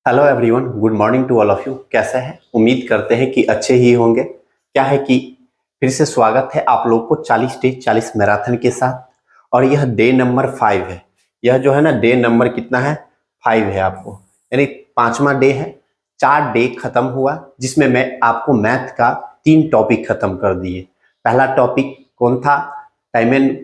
Hello everyone, good morning to all of you. कैसे हैं? उम्मीद करते हैं कि अच्छे ही होंगे। क्या है कि फिर से स्वागत है आप लोग को 40 डे 40 मैराथन के साथ। और यह डे नंबर 5 है। यह जो है ना, डे नंबर कितना है? 5 है आपको, यानी 5वां डे है। 4 डे खत्म हुआ जिसमें मैं आपको मैथ का 3 टॉपिक खत्म कर दिए। पहला टॉपिक कौन था? टाइम एंड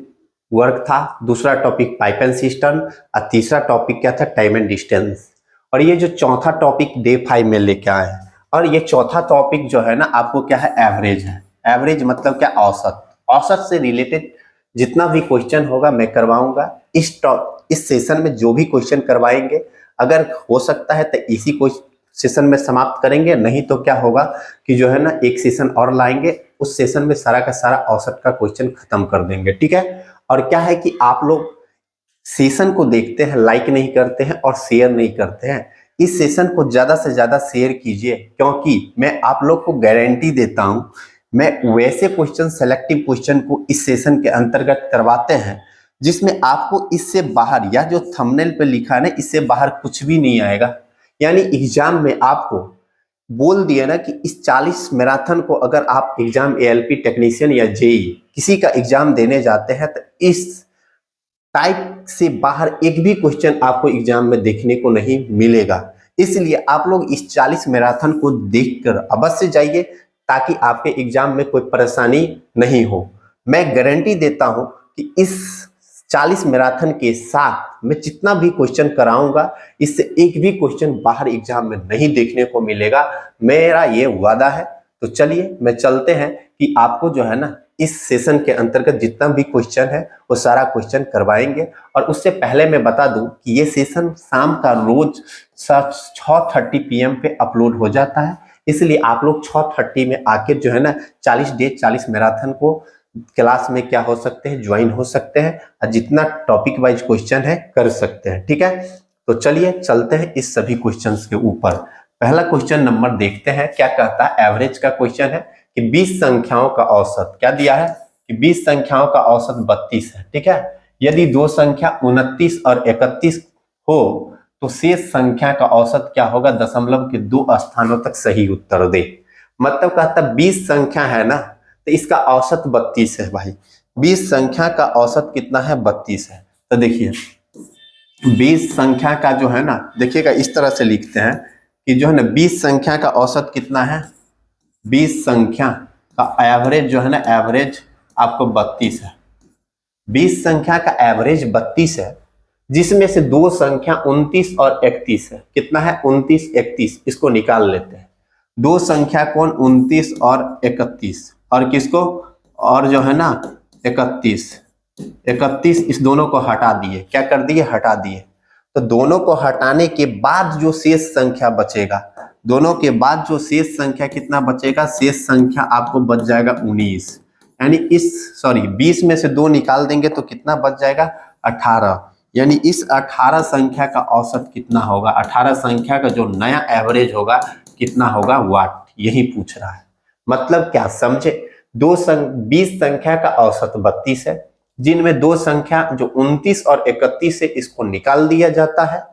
वर्क था। दूसरा टॉपिक पाइप एंड सिस्टम और तीसरा टॉपिक क्या था? Time and distance. और ये जो चौथा टॉपिक डे 5 में लेके आए हैं, और ये चौथा टॉपिक जो है ना, आपको क्या है? एवरेज है। एवरेज मतलब क्या? औसत। औसत से रिलेटेड जितना भी क्वेश्चन होगा मैं करवाऊंगा। इस सेशन में जो भी क्वेश्चन करवाएंगे, अगर हो सकता है तो इसी को सेशन में समाप्त करेंगे, नहीं तो क्या होगा कि जो है ना, एक सेशन और लाएंगे, उस सेशन में सारा का सारा औसत का क्वेश्चन खत्म कर देंगे। ठीक है? और क्या है कि आप लोग सेशन को देखते हैं, लाइक नहीं करते हैं और शेयर नहीं करते हैं। इस सेशन को ज्यादा से ज्यादा शेयर कीजिए, क्योंकि मैं आप लोग को गारंटी देता हूं, मैं वैसे क्वेश्चन, सेलेक्टिव क्वेश्चन को इस सेशन के अंतर्गत करवाते हैं जिसमें आपको इससे बाहर, या जो थंबनेल पे लिखा है ना, इससे बाहर कुछ भी नहीं आएगा। यानी एग्जाम में आपको बोल दिया ना कि इस 40 मैराथन को अगर आप एग्जाम एएलपी टेक्नीशियन या जेई किसी का एग्जाम देने जाते हैं तो इस टाइप से बाहर एक भी क्वेश्चन आपको एग्जाम में देखने को नहीं मिलेगा। इसलिए आप लोग इस 40 मैराथन को देखकर अवश्य जाइए, ताकि आपके एग्जाम में कोई परेशानी नहीं हो। मैं गारंटी देता हूं कि इस 40 मैराथन के साथ मैं जितना भी क्वेश्चन कराऊंगा, इससे एक भी क्वेश्चन बाहर एग्जाम में नहीं देखने को मिलेगा, मेरा ये वादा है। तो चलिए मैं चलते हैं कि आपको जो है ना, इस सेशन के अंतर्गत जितना भी क्वेश्चन है वो सारा क्वेश्चन करवाएंगे। और उससे पहले मैं बता दूं कि ये सेशन शाम का रोज 6:30 PM पे अपलोड हो जाता है। इसलिए आप लोग 6:30 में आकर जो है ना, 40 डे 40 मैराथन को क्लास में क्या हो सकते हैं? ज्वाइन हो सकते हैं और जितना टॉपिक वाइज क्वेश्चन है कर सकते हैं। ठीक है? तो चलिए चलते हैं इस सभी क्वेश्चंस के ऊपर। पहला क्वेश्चन नंबर देखते हैं क्या कहता है। एवरेज का क्वेश्चन है कि 20 संख्याओं का औसत क्या दिया है कि 20 संख्याओं का औसत 32 है। ठीक है? यदि दो संख्या 29 और 31 हो तो शेष संख्या का औसत क्या होगा? दशमलव के 2 स्थानों तक सही उत्तर दे। मतलब कहता 20 संख्या है ना, तो इसका औसत 32 है भाई। 20 संख्या का औसत कितना है? 32 है। तो देखिए 20 संख्या का जो है ना, देखिएगा इस तरह से लिखते हैं कि जो है ना, 20 संख्या का औसत कितना है? 20 संख्या का एवरेज जो है ना, एवरेज आपको 32 है। 20 संख्या का एवरेज 32 है, जिसमें से दो संख्या 29 और 31 है। कितना है? 29 31। इसको निकाल लेते हैं। दो संख्या कौन? 29 और 31। और किसको? और जो है ना 31। 31 इस दोनों को हटा दिए। क्या कर दिए? हटा दिए। तो दोनों को हटाने के बाद जो शेष संख्या बचेगा, दोनों के बाद जो शेष संख्या कितना बचेगा? शेष संख्या आपको बच जाएगा 19। यानी 20 में से 2 निकाल देंगे तो कितना बच जाएगा? 18। यानी इस 18 संख्या का औसत कितना होगा? 18 संख्या का जो नया एवरेज होगा कितना होगा? वाट। यही पूछ रहा है। मतलब क्या समझे? 20 संख्या का औसत 32 है, जिनमें दो संख्या जो 29 और 31 है, इसको निकाल दिया जाता है।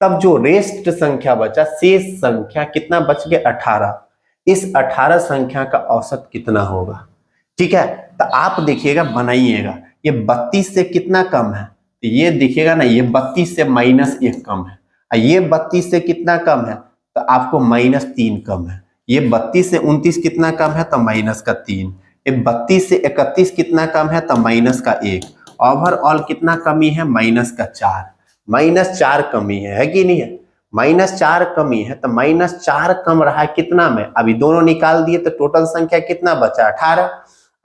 तब जो रेस्ट संख्या बचा, शेष संख्या कितना बच गया? 18। इस 18 संख्या का औसत कितना होगा? ठीक है? तो आप देखिएगा, बनाइएगा। ये 32 से कितना कम है? तो ये देखिएगा ना, ये 32 से -1 कम है। और ये 32 से कितना कम है? तो आपको -3 कम है। ये 32 से 29 कितना कम है? तो -3। ये 32 से 31 कितना कम है? तो -1। ओवरऑल कितना कमी है? -4। -4 कमी है कि नहीं है? -4 कमी है। तो -4 कम रहा है कितना में? अभी दोनों निकाल दिए तो टोटल संख्या कितना बचा? 18।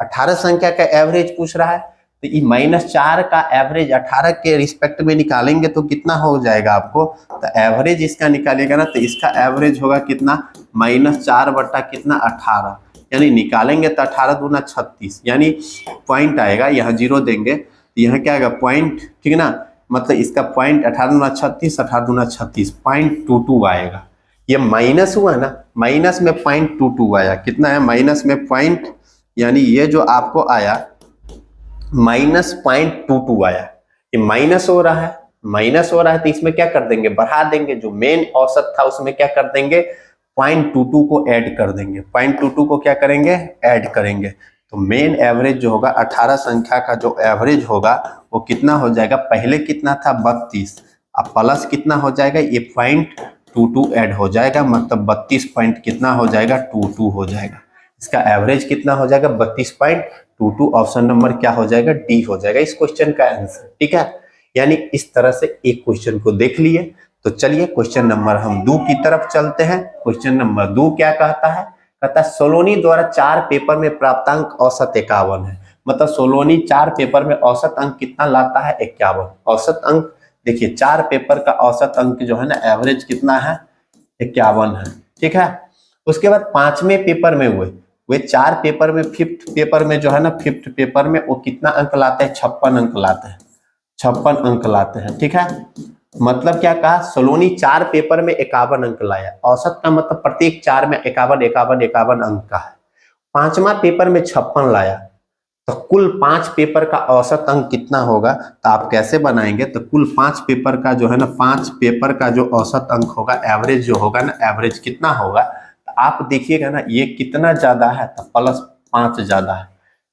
18 संख्या का एवरेज पूछ रहा है, तो ये -4 का एवरेज 18 के रिस्पेक्ट में निकालेंगे तो कितना हो जाएगा आपको? तो एवरेज इसका निकालेगा ना, तो इसका एवरेज होगा कितना? -4 बटा कितना? 18। यानी निकालेंगे तो 18 दूना 36, यानी पॉइंट आएगा। यहाँ 0 देंगे तो यहाँ क्या आएगा? पॉइंट। ठीक है ना? मतलब इसका पॉइंट 18 दूना 36, 18 दूना 36, 0.22 आएगा। ये माइनस हुआ ना, माइनस में 0.22 आया। कितना है? माइनस में पॉइंट, यानी ये जो आपको आया -0.22 आया। ये माइनस हो रहा है माइनस हो रहा है तो इसमें क्या कर देंगे, बढ़ा देंगे। जो मेन औसत था उसमें क्या कर देंगे, 0.22 को ऐड कर देंगे। 0.22 को क्या करेंगे, ऐड करेंगे। तो मेन एवरेज जो होगा 18 संख्या का जो एवरेज होगा वो कितना हो जाएगा, पहले कितना था 32, अब प्लस कितना हो जाएगा, ये 0.22 ऐड हो जाएगा, मतलब 32 पॉइंट कितना हो जाएगा, 22 हो जाएगा। इसका एवरेज कितना हो जाएगा, 32.22। ऑप्शन नंबर क्या हो जाएगा, डी हो जाएगा इस क्वेश्चन का आंसर। ठीक है, यानी इस तरह से एक क्वेश्चन को देख लिए। तो चलिए क्वेश्चन नंबर हम 2 की तरफ चलते हैं। क्वेश्चन नंबर 2 क्या कहता है, कहता है सोलोनी द्वारा 4 पेपर में प्राप्तांक औसत 51 है। मतलब सोलोनी 4 पेपर में औसत अंक कितना लाता है, 51। औसत अंक देखिए 4 पेपर का औसत अंक जो है ना, एवरेज कितना है, 51 है। ठीक है, उसके बाद 5वें पेपर में वे 4 पेपर में, 5th पेपर में जो है ना, 5th पेपर में वो कितना अंक लाते हैं, 56 अंक लाते हैं, 56 अंक लाते हैं। ठीक है, मतलब क्या कहा, सोलोनी 4 पेपर में 51 अंक लाया। औसत का मतलब प्रत्येक 4 में 51 51 51 अंक का है। 5वां पेपर में 56 लाया, तो कुल 5 पेपर का औसत अंक कितना होगा, तो आप कैसे बनाएंगे, तो कुल 5 पेपर का जो है ना, 5 पेपर का जो औसत अंक होगा, एवरेज जो होगा ना, एवरेज कितना होगा, तो आप देखिएगा ना, ये कितना ज्यादा है, तो +5 ज्यादा है।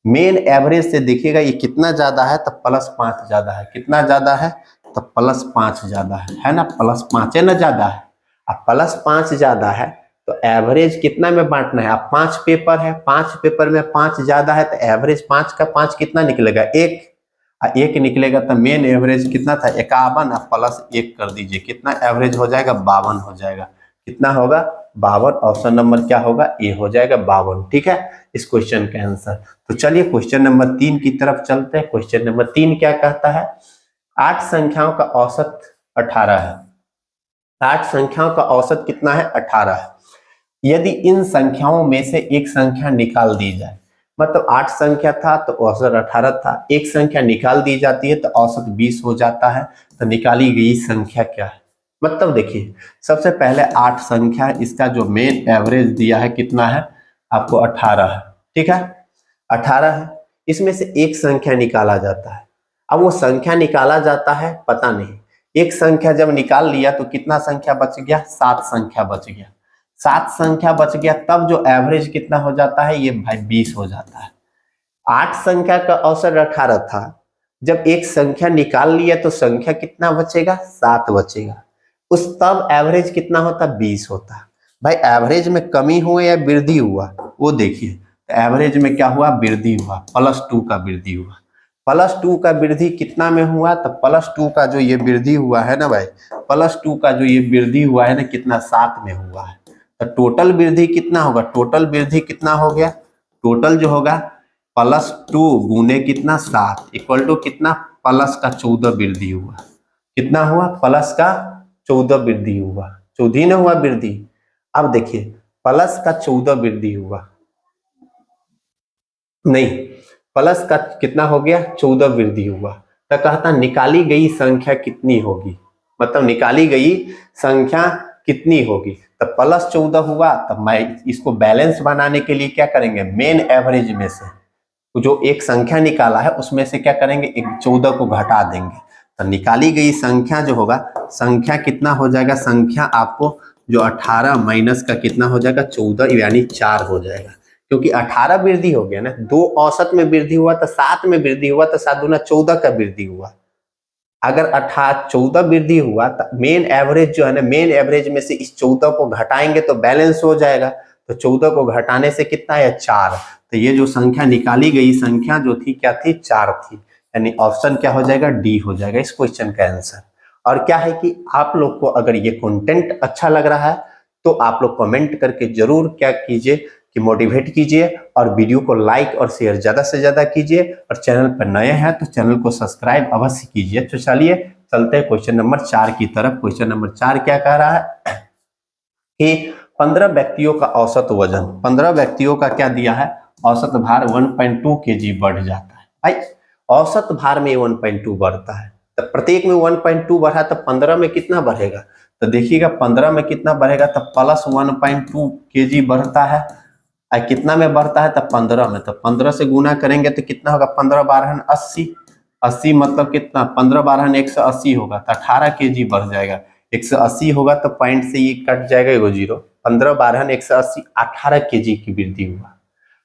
मेन एवरेज से देखिएगा ये कितना ज्यादा है, तो +5 ज्यादा है। कितना ज्यादा है, तो +5 ज्यादा है ना, +5 है ना ज्यादा है। अब +5 ज्यादा है तो एवरेज कितना में बांटना है, अब 5 पेपर है, 5 पेपर में 5 ज्यादा है, तो एवरेज 5 का 5 कितना निकलेगा, 1 निकलेगा। तो मेन एवरेज कितना था, 51, +1 कर दीजिए, कितना एवरेज हो जाएगा, 52 हो जाएगा। कितना होगा, 52। ऑप्शन नंबर क्या होगा, ए हो जाएगा, 52। ठीक है, इस क्वेश्चन का आंसर। तो चलिए क्वेश्चन नंबर 3 की तरफ चलते हैं। क्वेश्चन नंबर 3 क्या कहता है, 8 संख्याओं का औसत 18 है। 8 संख्याओं का औसत कितना है, 18 है। यदि इन संख्याओं में से एक संख्या निकाल दी जाए, मतलब 8 संख्या था तो औसत 18 था, एक संख्या निकाल दी जाती है तो औसत 20 हो जाता है। तो निकाली गई संख्या क्या है, मतलब देखिए सबसे पहले 8 संख्या, इसका जो मेन एवरेज दिया है कितना है, आपको 18 है। ठीक है, 18 है, इसमें से एक संख्या निकाला जाता है। अब वो संख्या निकाला जाता है पता नहीं, एक संख्या जब निकाल लिया तो कितना संख्या बच गया, 7 संख्या बच गया। 7 संख्या बच गया, तब जो एवरेज कितना हो जाता है, ये भाई 20 हो जाता है। 8 संख्या का औसत 18 था, जब एक संख्या निकाल लिया तो संख्या कितना बचेगा, 7 बचेगा। उस तब एवरेज कितना होता, 20 होता। भाई एवरेज में कमी हुआ या वृद्धि हुआ, वो देखिए। एवरेज में क्या हुआ, वृद्धि हुआ, +2 का वृद्धि हुआ। +2 का वृद्धि कितना में हुआ, तो +2 का जो ये वृद्धि हुआ है ना भाई, +2 का जो ये वृद्धि हुआ है ना, कितना, 7 में हुआ है। तो टोटल वृद्धि कितना होगा, टोटल वृद्धि कितना हो गया, टोटल जो होगा +2 गुने कितना, 7 इक्वल टू कितना, प्लस का 14 वृद्धि हुआ। कितना हुआ, प्लस का 14 वृद्धि हुआ, 14 न हुआ वृद्धि। अब देखिए प्लस का 14 वृद्धि हुआ, नहीं प्लस का कितना हो गया, 14 वृद्धि हुआ। तो कहता निकाली गई संख्या कितनी होगी, मतलब निकाली गई संख्या कितनी होगी। तो +14 हुआ, तब मैं इसको बैलेंस बनाने के लिए क्या करेंगे, मेन एवरेज में से जो एक संख्या निकाला है उसमें से क्या करेंगे, 14 को घटा देंगे। तो निकाली गई संख्या जो होगा, संख्या कितना हो जाएगा, संख्या आपको जो 18 माइनस का कितना हो जाएगा, 14 यानी 4 हो जाएगा। क्योंकि 18 वृद्धि हो गया ना, 2 औसत में वृद्धि हुआ तो 7 में वृद्धि हुआ, तो 7 दूना 14 का वृद्धि हुआ। अगर 14 वृद्धि हुआ तो मेन एवरेज जो है ना, मेन एवरेज में से इस 14 को घटाएंगे तो बैलेंस हो जाएगा। तो 14 को घटाने से कितना है, 4। तो ये जो संख्या निकाली गई संख्या जो थी क्या थी, 4 थी। यानी ऑप्शन क्या हो जाएगा, डी हो जाएगा इस क्वेश्चन का आंसर। और क्या है कि आप लोग को अगर ये कंटेंट अच्छा लग रहा है तो आप लोग कमेंट करके जरूर क्या कीजिए कि मोटिवेट कीजिए, और वीडियो को लाइक और शेयर ज्यादा से ज्यादा कीजिए, और चैनल पर नए हैं तो चैनल को सब्सक्राइब अवश्य कीजिए। तो चलिए चलते हैं क्वेश्चन नंबर 4 की तरफ। क्वेश्चन नंबर 4 क्या कह रहा है कि 15 व्यक्तियों का औसत वजन, 15 व्यक्तियों का क्या दिया है, औसत भार 1.2 kg बढ़ जाता है। भाई औसत भार में 1.2 बढ़ता है, तो प्रत्येक में 1.2 बढ़ा तो 15 में कितना बढ़ेगा, तो देखिएगा 15 में कितना बढ़ेगा, तो +1.2 kg बढ़ता है। कितना में बढ़ता है, तो 15 में। तो 15 से गुना करेंगे तो कितना होगा, 15 12 80, 80 मतलब कितना, 15 12 180 होगा तो 18 केजी बढ़ जाएगा। 180 होगा तो पॉइंट से ये कट जाएगा एगो जीरो। 15 12 180, 18 केजी की वृद्धि हुआ।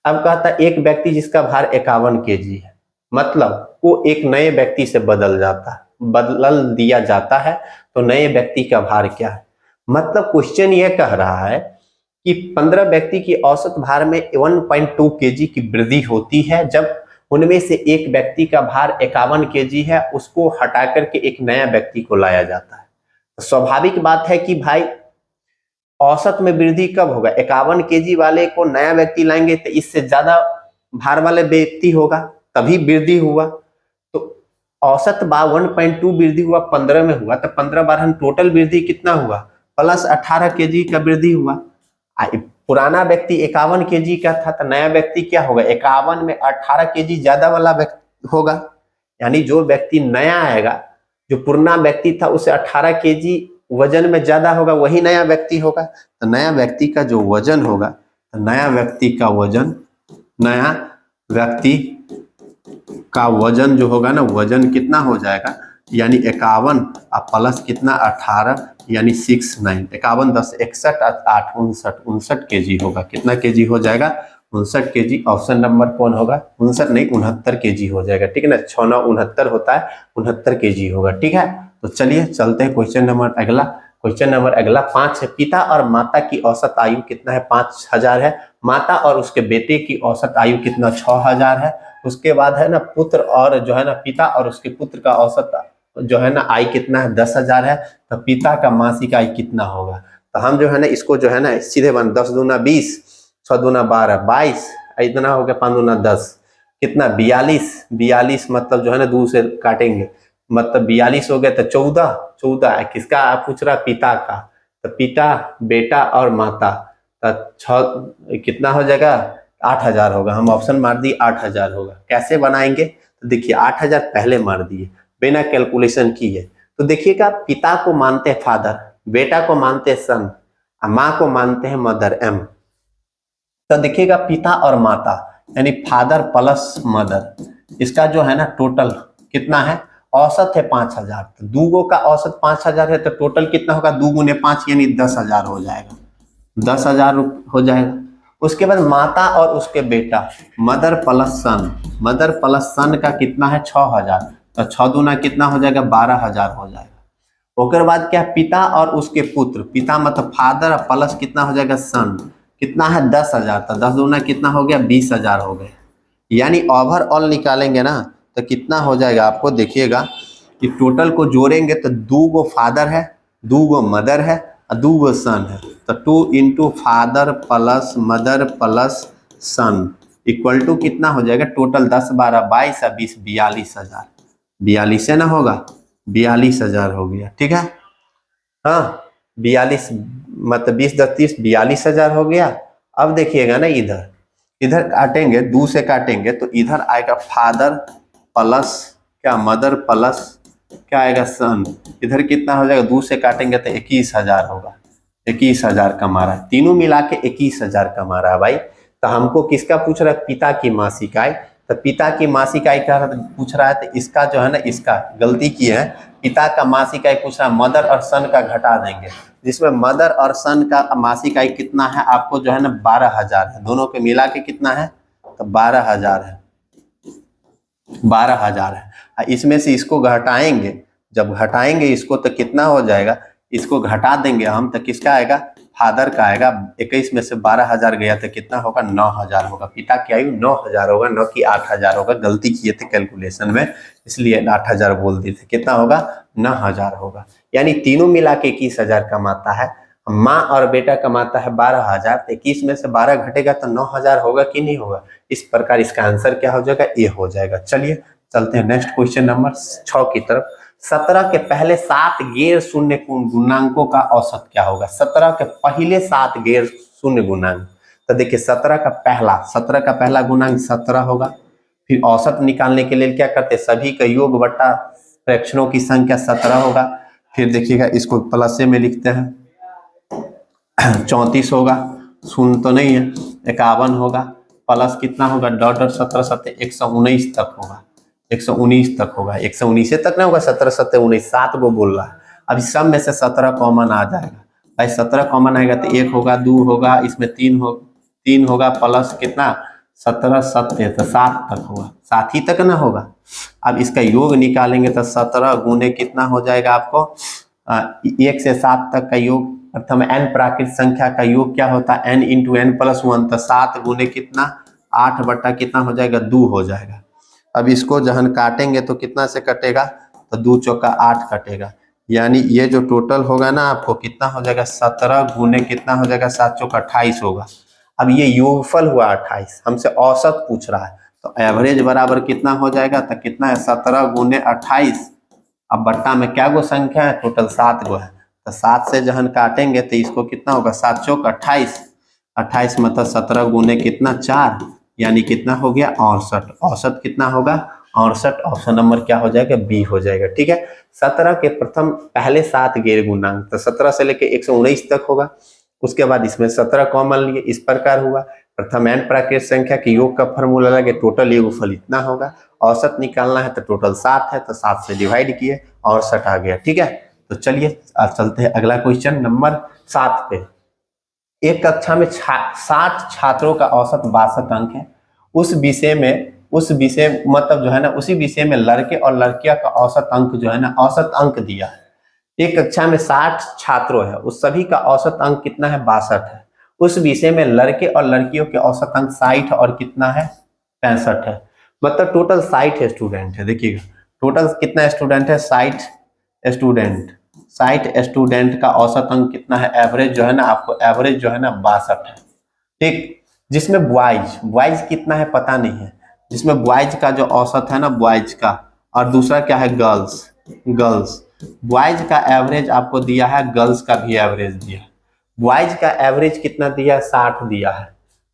अब कहता एक व्यक्ति जिसका भार 51 केजी है, मतलब वो एक नए व्यक्ति से बदल दिया जाता है, तो नए व्यक्ति का भार क्या है। मतलब क्वेश्चन ये कह रहा है कि 15 व्यक्ति की औसत भार में 1.2 केजी की वृद्धि होती है जब उनमें से एक व्यक्ति का भार 51 केजी है, उसको हटा करके एक नया व्यक्ति को लाया जाता है। तो स्वाभाविक बात है कि भाई औसत में वृद्धि कब होगा, 51 केजी वाले को नया व्यक्ति लाएंगे तो इससे ज्यादा भार वाले व्यक्ति होगा, तभी वृद्धि हुआ। तो औसत 1.2 वृद्धि हुआ 15 में हुआ, तो 15 12 टोटल वृद्धि कितना हुआ, प्लस 18 केजी का वृद्धि हुआ। पुराना व्यक्ति 51 केजी का था, तो नया व्यक्ति क्या होगा, 51 में 18 केजी ज्यादा वाला व्यक्ति होगा। यानी जो व्यक्ति नया आएगा, जो पुराना व्यक्ति था उसे 18 केजी वजन में ज्यादा होगा, वही नया व्यक्ति होगा। तो नया व्यक्ति का जो वजन होगा, तो नया व्यक्ति का वजन जो होगा ना, वजन कितना हो जाएगा, यानी 51 प्लस कितना 18 यानी 69, 51 10 61 8 59 केजी होगा। कितना केजी हो जाएगा, 59 केजी। ऑप्शन नंबर कौन होगा, 59 नहीं 69 केजी हो जाएगा। ठीक है ना, 6 9 69 होता है, 69 केजी होगा। ठीक है, तो चलिए चलते हैं क्वेश्चन नंबर अगला। क्वेश्चन नंबर अगला 5 है। पिता और माता की औसत आयु कितना है, 5000 है। माता और उसके बेटे की औसत आयु कितना, 6000 है। उसके बाद है ना पुत्र और जो है ना पिता और उसके पुत्र का औसत जो है ना आय कितना है, 10,000 है। तो पिता का मासिक आय कितना होगा। तो हम जो है ना इसको जो है ना सीधे बन 10 दूना 20, 6 दूना 12 22, इतना हो गया 5 दूना 10, कितना 42 मतलब जो है ना 2 से काटेंगे, मतलब 42 हो गया। तो 14 किसका आप पूछ रहा, पिता का। तो पिता, बेटा और माता, तो 6 कितना हो जाएगा, 8000 होगा। हम ऑप्शन मार दिए 8000 होगा। कैसे बनाएंगे, तो देखिए 8000 पहले मार दिए बिना कैलकुलेशन किए। तो देखिएगा पिता को मानते हैं फादर, बेटा को मानते हैं सन, माँ को मानते हैं मदर एम। तो देखिएगा पिता और माता यानी फादर प्लस मदर, इसका जो है ना टोटल कितना है, औसत है 5000। तो दूगो का औसत 5000 है, तो टोटल कितना होगा, 2 गुने 5 यानी 10,000 हो जाएगा, 10,000 हो जाएगा। उसके बाद माता और उसके बेटा मदर प्लस सन का कितना है 6000, तो 6 दूना कितना हो जाएगा, 12,000 हो जाएगा। उसके बाद क्या, पिता और उसके पुत्र, पिता मतलब फादर प्लस कितना हो जाएगा सन, कितना है 10,000, तो 10 दूना कितना हो गया, 20,000 हो गए। यानी ओवरऑल निकालेंगे ना तो कितना हो जाएगा, आपको देखिएगा कि टोटल को जोड़ेंगे तो 2 गो फादर है, 2 गो मदर है और 2 गो सन है। तो 2 into father plus mother plus son equal to कितना हो जाएगा, टोटल 10 12 22 और 20 42,000। 42 से ना होगा, 42,000 हो गया। ठीक है, हाँ 42 मतलब 20 10 30 42,000 हो गया। अब देखिएगा ना इधर काटेंगे, 2 से काटेंगे तो इधर आएगा फादर प्लस क्या मदर प्लस क्या आएगा सन, इधर कितना हो जाएगा, 2 से काटेंगे तो 21,000 होगा। 21,000 कमा रहा है, तीनों मिला के 21,000 कमा रहा है भाई। तो हमको किसका पूछ रहा है, पिता की मासिक आय। तो पिता की मासिक आय का पूछ रहा है, तो इसका जो है ना इसका गलती की है, पिता का मासिक आय पूछ रहा है, मदर और सन का घटा देंगे, जिसमें मदर और सन का मासिक आय कितना है आपको जो है ना 12,000 है, दोनों के मिला के कितना है, तो 12,000 है, 12,000 है। इसमें से इसको घटाएंगे, जब घटाएंगे इसको तो कितना हो जाएगा, इसको घटा देंगे हम तो किसका आएगा, फादर का आएगा। 21 में से 12,000 गया तो कितना होगा, 9,000 होगा। पिता की आयु 9,000 होगा, न कि 8,000 होगा। गलती किए थे कैलकुलेशन में, इसलिए 8,000 बोल दिए थे। कितना होगा, 9,000 होगा। यानी तीनों मिला के 21,000 कमाता है। माँ और बेटा कमाता है 12,000, तो 21 में से 12 घटेगा तो 9,000 होगा कि नहीं होगा। इस प्रकार इसका आंसर क्या हो जाएगा, ए हो जाएगा। चलिए चलते हैं नेक्स्ट क्वेश्चन नंबर 6 की तरफ। 17 के पहले 7 गैर शून्य गुणांकों का औसत क्या होगा। 17 के पहले 7 गैर शून्य गुणांक, तो देखिए 17 का पहला गुणांक 17 होगा। फिर औसत निकालने के लिए क्या करते हैं, सभी का योग बटा फ्रैक्शनों की संख्या 17 होगा। फिर देखिएगा इसको प्लस में लिखते हैं, 34 होगा, शून्य तो नहीं है, 51 होगा, प्लस कितना होगा डॉट 17 17 119 तक होगा, 119 तक होगा, 119 तक ना होगा, 17 17 19 7 को बोल रहा है। अब इस सब में से 17 कॉमन आ जाएगा भाई, 17 कॉमन आएगा तो 1 होगा, 2 होगा, इसमें 3 होगा, प्लस कितना 17 7 तो 7 तक होगा, 7 ही तक ना होगा। अब इसका योग निकालेंगे तो 17 गुने कितना हो जाएगा आपको 1 से 7 तक का योग, प्रथम n प्राकृत संख्या का योग क्या होता है n इंटू एन प्लस 1, तो 7 गुने कितना 8 बटा कितना हो जाएगा 2 हो जाएगा। अब इसको जहन काटेंगे तो कितना से कटेगा, तो 2 चौका 8 कटेगा, यानी ये जो टोटल होगा ना आपको कितना हो जाएगा 17 गुने कितना हो जाएगा 7 चौका 28 होगा। अब ये योगफल हुआ 28, हमसे औसत पूछ रहा है, तो एवरेज बराबर कितना हो जाएगा, तो कितना है 17 गुने 28, अब बट्टा में क्या गो संख्या है, टोटल 7 गो है, तो 7 से जहन काटेंगे तो इसको कितना होगा 7 चौक 28, 28 मतलब 17 गुने कितना 4, यानी कितना हो गया 68, औसत कितना होगा 68, ऑप्शन नंबर क्या हो जाएगा बी हो जाएगा। ठीक है, 17 के प्रथम पहले 7 गैर गुणांक, तो 17 से लेके 119 तक होगा, उसके बाद इसमें 17 कॉमन लिए, इस प्रकार हुआ। प्रथम n प्राकृत संख्या के योग का फॉर्मूला लगे, टोटल योगफल इतना होगा, औसत निकालना है तो टोटल 7 है, तो 7 से डिवाइड किए, 68 आ गया। ठीक है, तो चलिए चलते हैं अगला क्वेश्चन नंबर 7 पे। एक कक्षा में 60 छात्रों का औसत 62 अंक है, उस विषय मतलब जो है ना उसी विषय में लड़के और लड़कियां का औसत अंक जो है ना औसत अंक दिया है। एक कक्षा में 60 छात्रों है, उस सभी का औसत अंक कितना है 62 है, उस विषय में लड़के और लड़कियों के औसत अंक 60 और कितना है 65 है, मतलब टोटल 60 स्टूडेंट है। देखिएगा टोटल कितना स्टूडेंट है 60 स्टूडेंट, 60 स्टूडेंट का औसत अंक कितना है, एवरेज जो है ना आपको एवरेज जो है ना 62 है। ठीक, जिसमें बॉयज कितना है पता नहीं है, जिसमें बॉयज का जो औसत है ना बॉयज का, और दूसरा क्या है गर्ल्स बॉयज का एवरेज आपको दिया है, गर्ल्स का भी एवरेज दिया है। बॉयज का एवरेज कितना दिया है 60 दिया है,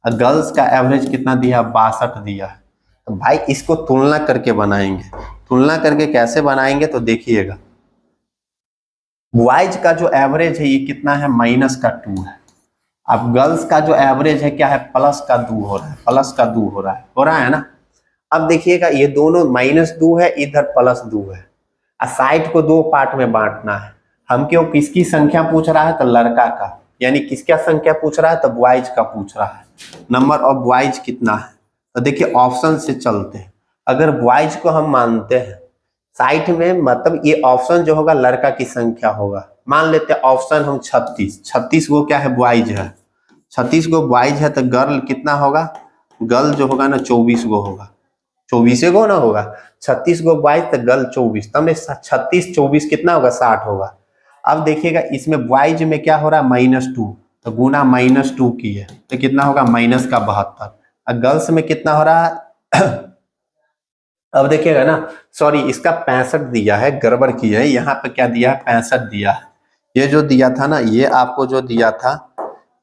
और गर्ल्स का एवरेज कितना दिया है 62 दिया है। तो भाई इसको तुलना करके बनाएंगे, तुलना करके कैसे बनाएंगे तो देखिएगा, बॉयज का जो एवरेज है ये कितना है -2 है, अब गर्ल्स का जो एवरेज है क्या है +2 हो रहा है, +2 हो रहा है ना। अब देखिएगा ये दोनों -2 है, इधर +2 है, 60 को 2 पार्ट में बांटना है। हम क्यों किसकी संख्या पूछ रहा है तो लड़का का, यानी किसका संख्या पूछ रहा है तो बॉयज का पूछ रहा है, नंबर ऑफ बॉयज कितना है। तो देखिए ऑप्शन से चलते हैं, अगर बॉयज को हम मानते हैं 60 में, मतलब ये ऑप्शन जो होगा लड़का की संख्या होगा, मान लेते हैं ऑप्शन हम 36 को क्या है बॉयज है, 36 को बॉयज है, तो गर्ल कितना होगा, गर्ल जो होगा ना 24 गो होगा, 24 गो ना होगा, 36 गो बॉयज तो गर्ल 24, तब 36 24 कितना होगा 60 होगा। अब देखिएगा इसमें बॉयज में क्या हो रहा है -2, तो गुना -2 की है तो कितना होगा -72, और गर्ल्स में कितना हो रहा है अब देखिएगा ना, सॉरी इसका 65 दिया है, गड़बड़ की है, यहाँ पे क्या दिया है 65 दिया है, ये जो दिया था ना ये आपको जो दिया था,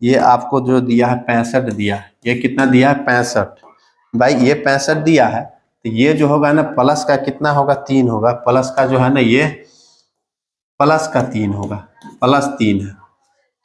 ये आपको जो दिया है 65 दिया है, ये कितना दिया है 65, भाई ये 65 दिया है, तो ये जो होगा ना प्लस का कितना होगा 3 होगा, प्लस का जो है ना ये प्लस का 3 होगा, +3 है।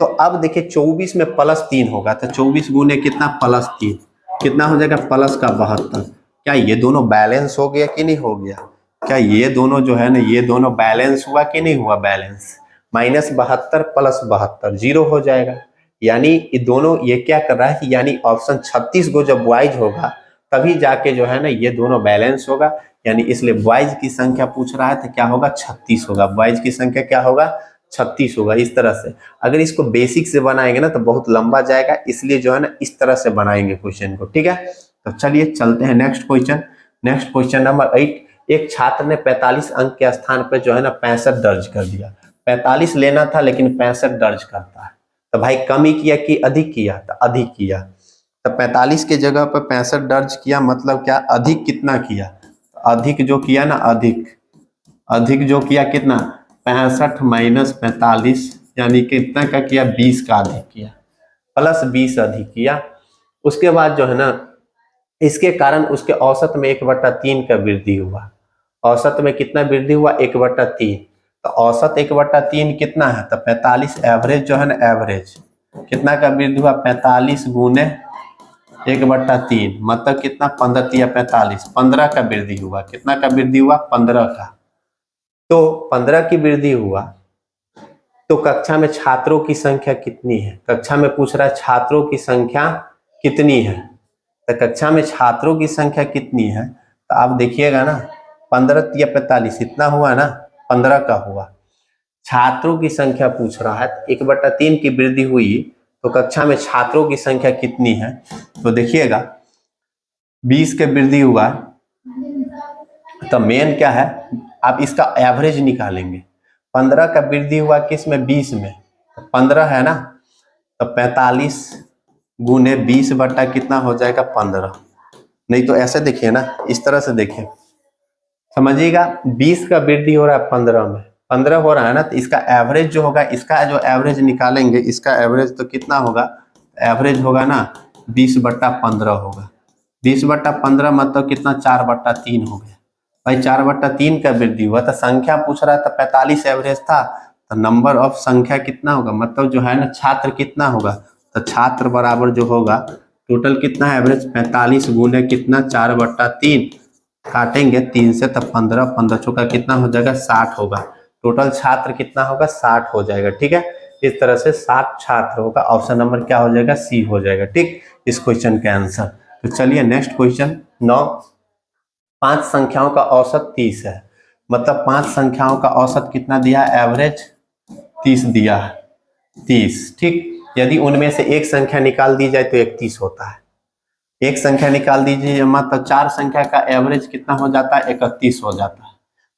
तो अब देखिए 24 में +3 होगा, तो 24 गुने कितना +3 कितना हो जाएगा +72। क्या ये दोनों बैलेंस हो गया कि नहीं हो गया, क्या ये दोनों जो है ना ये दोनों बैलेंस हुआ कि नहीं हुआ बैलेंस, -72 + 72 0 हो जाएगा, यानी ये दोनों ये क्या कर रहा है, यानी ऑप्शन 36 को जब बॉयज होगा तभी जाके जो है ना ये दोनों बैलेंस होगा, यानी इसलिए बॉयज की संख्या पूछ रहा है तो क्या होगा 36 होगा, बॉयज की संख्या क्या होगा 36 होगा। इस तरह से अगर इसको बेसिक से बनाएंगे ना तो बहुत लंबा जाएगा, इसलिए जो है ना इस तरह से बनाएंगे क्वेश्चन को। ठीक है, तो चलिए चलते हैं नेक्स्ट क्वेश्चन नंबर 8। एक छात्र ने 45 अंक के स्थान पर जो है ना 65 दर्ज कर दिया, 45 लेना था लेकिन 65 दर्ज करता है, तो भाई कम ही किया कि अधिक किया, तो अधिक किया, तो 45 के जगह पर 65 दर्ज किया, मतलब क्या अधिक कितना किया, अधिक जो किया ना अधिक जो किया कितना 65 - 45 यानी कितना का किया 20 का अधिक किया, +20 अधिक किया। उसके बाद जो है ना इसके कारण उसके औसत में 1/3 का वृद्धि हुआ, औसत में कितना वृद्धि हुआ 1/3, तो औसत 1/3 कितना है, तो 45 एवरेज जो है ना एवरेज कितना का वृद्धि हुआ 45 गुने 1/3 मतलब कितना 15 या 45, 15 का वृद्धि हुआ। कितना का वृद्धि हुआ? 15 का। तो 15 की वृद्धि हुआ तो कक्षा में छात्रों की संख्या कितनी है? कक्षा में पूछ रहा है छात्रों की संख्या कितनी है। तो कक्षा में छात्रों की संख्या कितनी है, तो आप देखिएगा ना 15 या 45 इतना हुआ ना, 15 का हुआ। छात्रों की संख्या पूछ रहा है, 1/3 की वृद्धि हुई तो कक्षा में छात्रों की संख्या कितनी है? तो देखिएगा 20 के वृद्धि हुआ तो मेन क्या है, आप इसका एवरेज निकालेंगे। 15 का वृद्धि हुआ किस में? 20 में। तो 15 है ना, तो 45 गुने 20 बटा कितना हो जाएगा? 15। नहीं तो ऐसे देखिए ना, इस तरह से देखिए, समझिएगा 20 का वृद्धि हो रहा है 15 में, 15 हो रहा है ना, तो इसका एवरेज जो होगा, इसका जो एवरेज निकालेंगे, इसका एवरेज तो कितना होगा? एवरेज होगा ना 20/15 होगा। 20/15 मतलब कितना? 4/3 हो गया। भाई 4/3 का वृद्धि हुआ तो संख्या पूछ रहा था 45 एवरेज था, तो नंबर ऑफ संख्या कितना होगा, मतलब जो है ना छात्र कितना होगा, तो छात्र बराबर जो होगा टोटल कितना एवरेज 45 गुने कितना 4/3, काटेंगे 3 से तो 15, 15 चौका कितना हो जाएगा? 60 होगा। टोटल छात्र कितना होगा? 60 हो जाएगा। ठीक है, इस तरह से 60 छात्र होगा। ऑप्शन नंबर क्या हो जाएगा? सी हो जाएगा। ठीक, इस क्वेश्चन का आंसर। तो चलिए नेक्स्ट क्वेश्चन 9। 5 संख्याओं का औसत 30 है, मतलब 5 संख्याओं का औसत कितना दिया? एवरेज 30 दिया है, 30। ठीक, यदि उनमें से एक संख्या निकाल दी जाए तो 31 होता है। एक संख्या निकाल दीजिए, मतलब 4 संख्या का एवरेज कितना हो जाता है? 31 हो जाता है।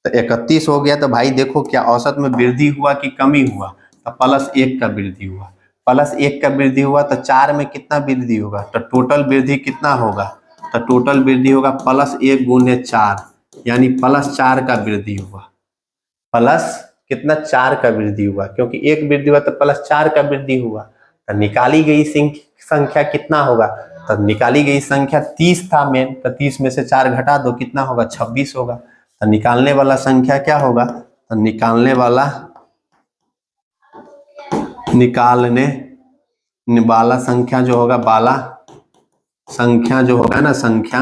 तो 31 हो गया तो भाई देखो क्या औसत में वृद्धि हुआ कि कमी हुआ? तो +1 का वृद्धि हुआ। +1 का वृद्धि हुआ तो 4 में कितना वृद्धि होगा? तो टोटल वृद्धि कितना होगा? तो टोटल वृद्धि होगा +1 गुने 4, यानी +4 का वृद्धि हुआ। प्लस कितना? 4 का वृद्धि हुआ, क्योंकि एक वृद्धि हुआ तो +4 का वृद्धि हुआ। तो निकाली गई संख्या कितना होगा? तो निकाली गई संख्या 30 था मेन, तो 30 में से 4 घटा दो, कितना होगा? 26 होगा। तो निकालने वाला संख्या क्या होगा? तो निकालने वाला संख्या जो होगा, बाला संख्या जो होगा ना, संख्या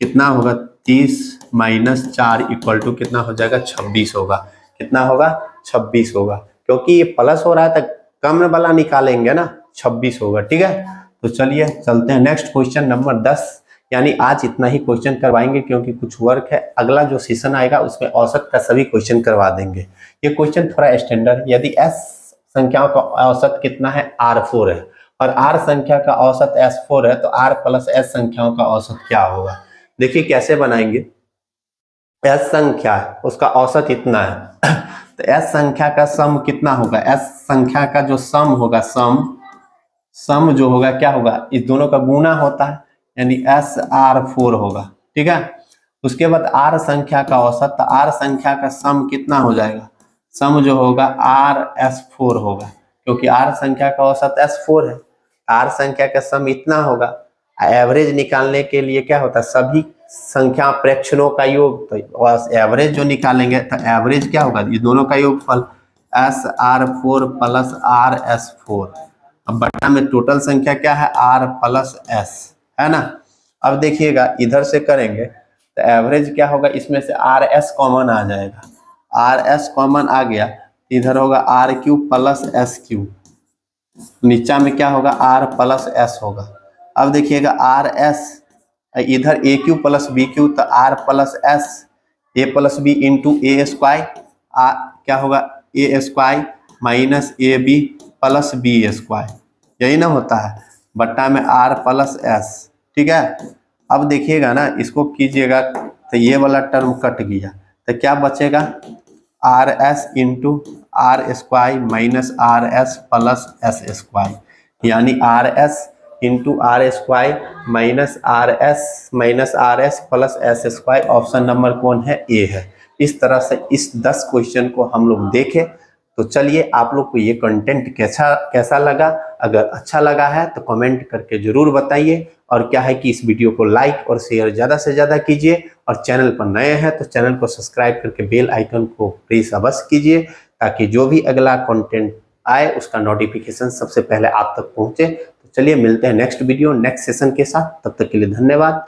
कितना होगा? 30 - 4 = कितना हो जाएगा? 26 होगा। कितना होगा? 26 होगा, क्योंकि ये प्लस हो रहा है तो कम वाला निकालेंगे ना, 26 होगा। ठीक है, तो चलिए चलते हैं नेक्स्ट क्वेश्चन नंबर 10। यानी आज इतना ही क्वेश्चन करवाएंगे, क्योंकि कुछ वर्क है। अगला जो सेशन आएगा उसमें औसत का सभी क्वेश्चन करवा देंगे। ये क्वेश्चन थोड़ा स्टैंडर्ड। यदि S संख्याओं का औसत कितना है? R4 है, और R संख्या का औसत S4 है, तो R + S संख्याओं का औसत क्या होगा? देखिए कैसे बनाएंगे। S संख्या है, उसका औसत इतना है तो S संख्या का सम कितना होगा? S संख्या का जो सम होगा, सम जो होगा क्या होगा? इस दोनों का गुना होता है, यानी SR4 होगा। ठीक है, उसके बाद R संख्या का औसत, तो R संख्या का सम कितना हो जाएगा? सम जो होगा RS4 होगा, क्योंकि R संख्या का औसत S4 है। R संख्या का सम इतना होगा। एवरेज निकालने के लिए क्या होता है? सभी संख्या प्रेक्षणों का योग, तो एवरेज जो निकालेंगे तो एवरेज क्या होगा? ये दोनों का योगफल SR4 + RS4। अब बटा में टोटल संख्या क्या है? R + S है ना। अब देखिएगा इधर से करेंगे तो एवरेज क्या होगा? इसमें से RS कॉमन आ जाएगा। RS कॉमन आ गया, इधर होगा R³ + SQ, नीचा में क्या होगा? R + S होगा। अब देखिएगा RS, इधर AQ + BQ, तो R + S, A + B × A², क्या होगा? A² - AB + B², यही ना होता है, बट्टा में R + S। ठीक है, अब देखिएगा ना, इसको कीजिएगा तो ये वाला टर्म कट गया, तो क्या बचेगा? RS × R² - RS + S², यानी RS × RS + S² option number कौन है? ए है। इस तरह से इस 10 क्वेश्चन को हम लोग देखें। तो चलिए आप लोग को ये कंटेंट कैसा लगा? अगर अच्छा लगा है तो कमेंट करके जरूर बताइए, और क्या है कि इस वीडियो को लाइक और शेयर ज़्यादा से ज़्यादा कीजिए, और चैनल पर नए हैं तो चैनल को सब्सक्राइब करके बेल आइकन को प्रेस अवश्य कीजिए, ताकि जो भी अगला कंटेंट आए उसका नोटिफिकेशन सबसे पहले आप तक पहुंचे। तो चलिए मिलते हैं नेक्स्ट वीडियो नेक्स्ट सेशन के साथ, तब तक के लिए धन्यवाद।